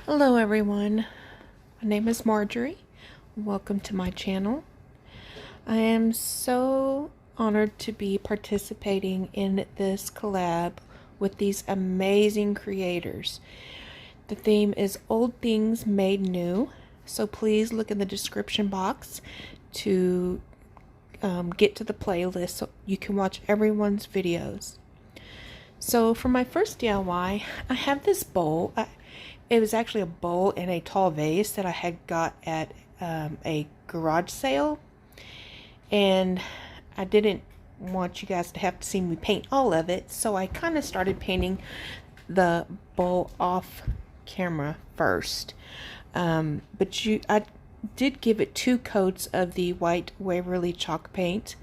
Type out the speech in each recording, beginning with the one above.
Hello everyone, my name is Marjorie. Welcome to my channel. I am so honored to be participating in this collab with these amazing creators. The theme is Old Things Made New, so please look in the description box to get to the playlist so you can watch everyone's videos. So for my first DIY, I have this bowl. It was actually a bowl in a tall vase that I had got at a garage sale. And I didn't want you guys to have to see me paint all of it, so I kind of started painting the bowl off camera first. I did give it 2 coats of the white Waverly chalk paint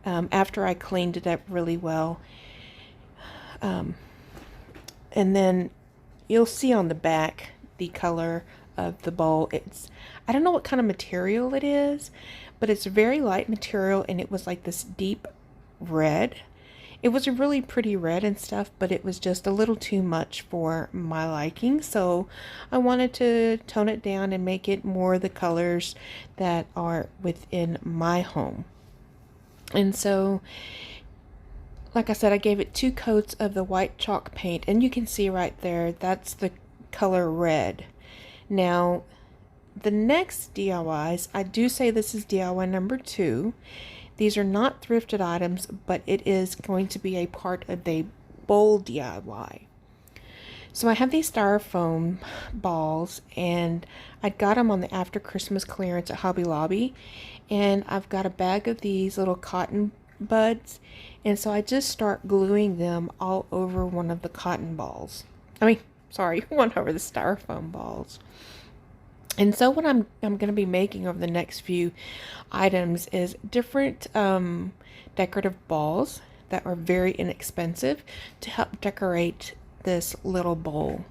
after I cleaned it up really well. And then you'll see on the back the color of the bowl. I don't know what kind of material it is, but it's very light material, and it was like this deep red. It was a really pretty red and stuff, but it was just a little too much for my liking, so I wanted to tone it down and make it more the colors that are within my home. And so, like I said, I gave it 2 coats of the white chalk paint, and you can see right there, that's the color red. Now, the next DIYs, I do say this is DIY number 2. These are not thrifted items, but it is going to be a part of a bowl DIY. So I have these styrofoam balls, and I got them on the after Christmas clearance at Hobby Lobby, and I've got a bag of these little cotton buds, and so I just start gluing them all over one of the cotton balls. One over the styrofoam balls. And so what I'm going to be making over the next few items is different decorative balls that are very inexpensive to help decorate this little bowl.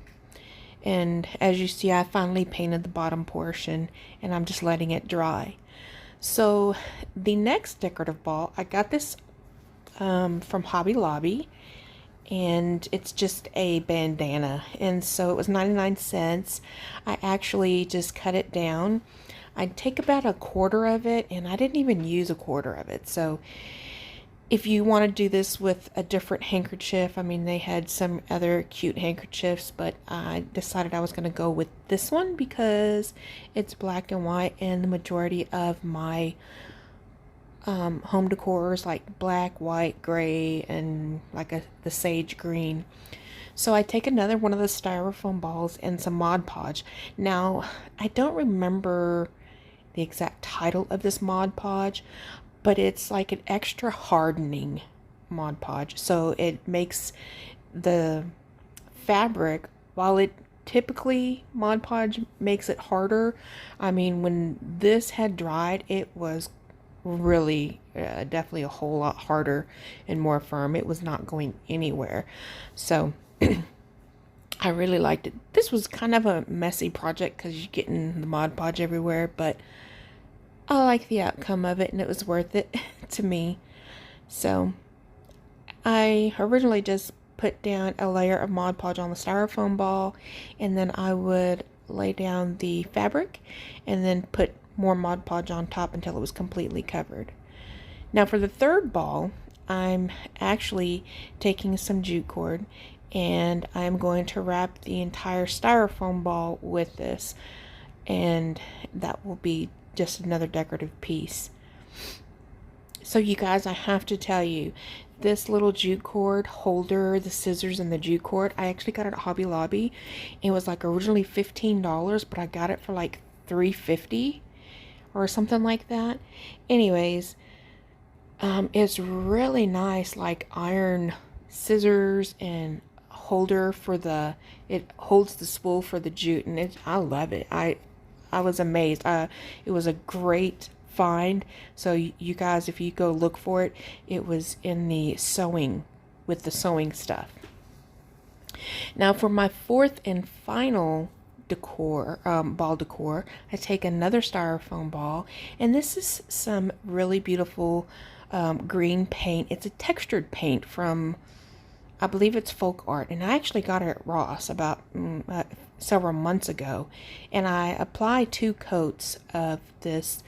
And as you see, I finally painted the bottom portion, and I'm just letting it dry. So the next decorative ball, I got this from Hobby Lobby, and it's just a bandana, and so it was 99 cents. I actually just cut it down. I'd take about a quarter of it, and I didn't even use a quarter of it. So if you want to do this with a different handkerchief, they had some other cute handkerchiefs, but I decided I was going to go with this one because it's black and white, and the majority of my home decor is like black, white, gray, and like the sage green. So I take another one of the styrofoam balls and some Mod Podge. Now, I don't remember the exact title of this Mod Podge, but it's like an extra hardening Mod Podge. So it makes the fabric, while it typically Mod Podge makes it harder, when this had dried, it was really definitely a whole lot harder and more firm. It was not going anywhere. So I really liked it. This was kind of a messy project because you're getting the Mod Podge everywhere, but I like the outcome of it, and it was worth it to me. So I originally just put down a layer of Mod Podge on the styrofoam ball, and then I would lay down the fabric and then put more Mod Podge on top until it was completely covered. Now for the third ball, I'm actually taking some jute cord, and I'm going to wrap the entire styrofoam ball with this, and that will be just another decorative piece. So you guys, I have to tell you, this little jute cord holder, the scissors and the jute cord, I actually got it at Hobby Lobby. It was like originally $15, but I got it for like $3.50 or something like that. Anyways, it's really nice, like iron scissors and holder for it holds the spool for the jute, and I love it. I was amazed. It was a great find. So you guys, if you go look for it, it was in the sewing, with the sewing stuff. Now for my fourth and final decor, ball decor, I take another styrofoam ball, and this is some really beautiful green paint. It's a textured paint from, I believe it's Folk Art, and I actually got it at Ross about several months ago, and I applied 2 coats of this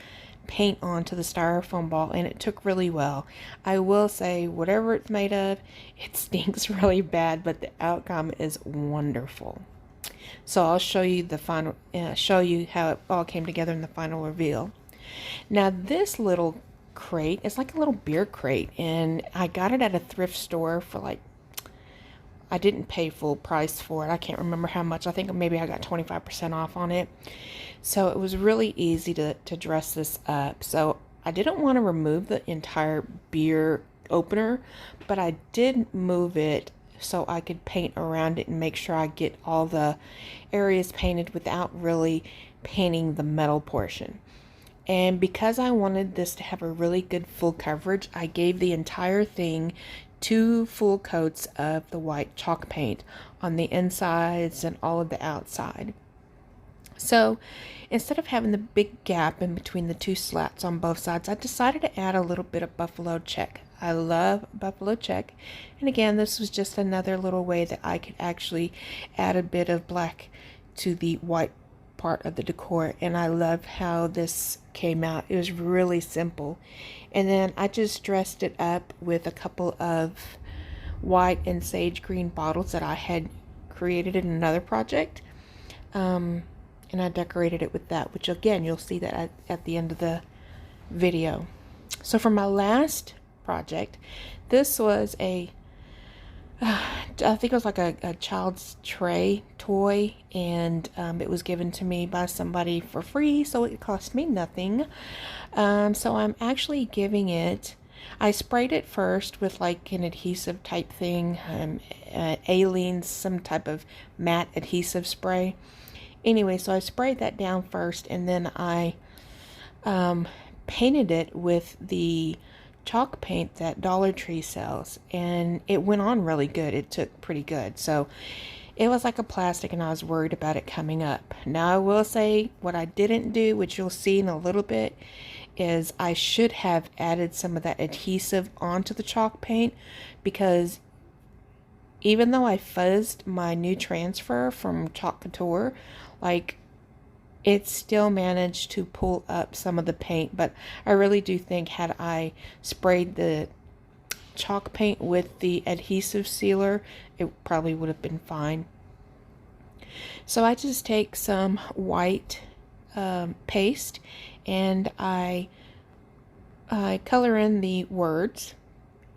paint onto the styrofoam ball, and it took really well. I will say, whatever it's made of, it stinks really bad, but the outcome is wonderful. So I'll show you the final, show you how it all came together in the final reveal. Now this little crate is like a little beer crate, and I got it at a thrift store for like, I didn't pay full price for it. I can't remember how much. I think maybe I got 25% off on it. So it was really easy to dress this up. So I didn't want to remove the entire beer opener, but I did move it so I could paint around it and make sure I get all the areas painted without really painting the metal portion. And because I wanted this to have a really good full coverage, I gave the entire thing 2 full coats of the white chalk paint on the insides and all of the outside. So instead of having the big gap in between the 2 slats on both sides, I decided to add a little bit of buffalo check. I love buffalo check, and again, this was just another little way that I could actually add a bit of black to the white part of the decor, and I love how this came out. It was really simple. And then I just dressed it up with a couple of white and sage green bottles that I had created in another project, and I decorated it with that, which again you'll see that at the end of the video. So for my last project, this was a I think it was like a child's tray toy, and it was given to me by somebody for free, so it cost me nothing. So I'm actually giving it, I sprayed it first with like an adhesive type thing, Aleene's, some type of matte adhesive spray. Anyway, so I sprayed that down first, and then I painted it with the chalk paint that Dollar Tree sells, and it went on really good. It took pretty good. So it was like a plastic, and I was worried about it coming up. Now I will say what I didn't do, which you'll see in a little bit, is I should have added some of that adhesive onto the chalk paint, because even though I fuzzed my new transfer from Chalk Couture, like, it still managed to pull up some of the paint. But I really do think had I sprayed the chalk paint with the adhesive sealer, it probably would have been fine. So I just take some white paste, and I color in the words,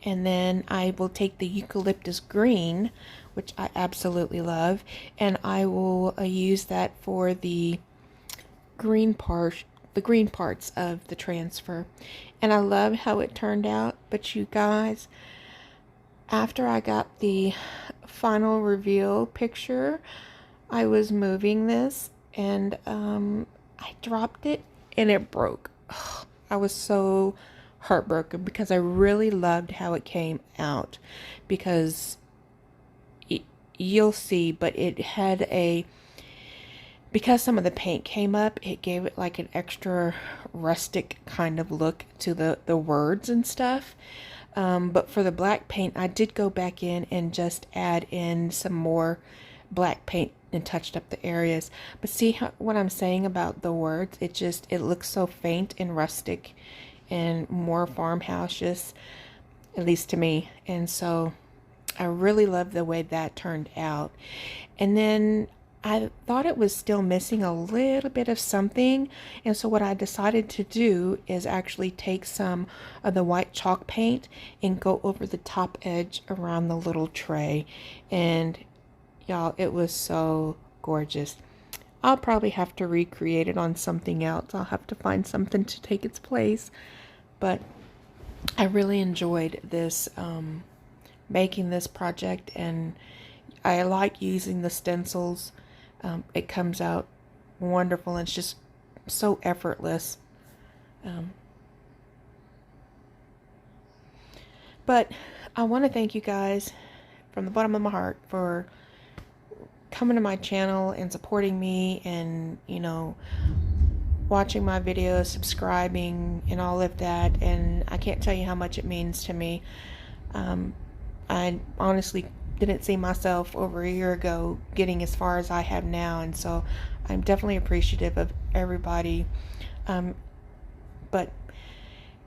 and then I will take the eucalyptus green, which I absolutely love, and I will use that for the green parts of the transfer. And I love how it turned out. But you guys, after I got the final reveal picture, I was moving this, and I dropped it and it broke. Ugh, I was so heartbroken because I really loved how it came out, because you'll see, but it had because some of the paint came up, it gave it like an extra rustic kind of look to the words and stuff. But for the black paint, I did go back in and just add in some more black paint and touched up the areas. But see what I'm saying about the words? It looks so faint and rustic and more farmhouse-ish, at least to me. And so I really love the way that turned out. And then I thought it was still missing a little bit of something, and so what I decided to do is actually take some of the white chalk paint and go over the top edge around the little tray. And y'all, it was so gorgeous. I'll probably have to recreate it on something else. I'll have to find something to take its place, but I really enjoyed this, making this project, and I like using the stencils. It comes out wonderful, and it's just so effortless. But I want to thank you guys from the bottom of my heart for coming to my channel and supporting me, and watching my videos, subscribing, and all of that. And I can't tell you how much it means to me. I honestly didn't see myself over a year ago getting as far as I have now, and so I'm definitely appreciative of everybody. But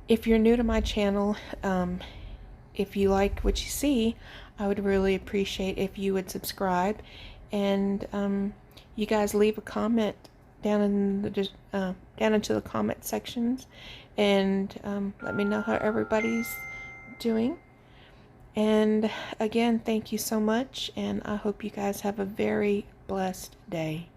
if you're new to my channel, if you like what you see, I would really appreciate if you would subscribe, and you guys leave a comment down in the down into the comment sections, and let me know how everybody's doing. And again, thank you so much, and I hope you guys have a very blessed day.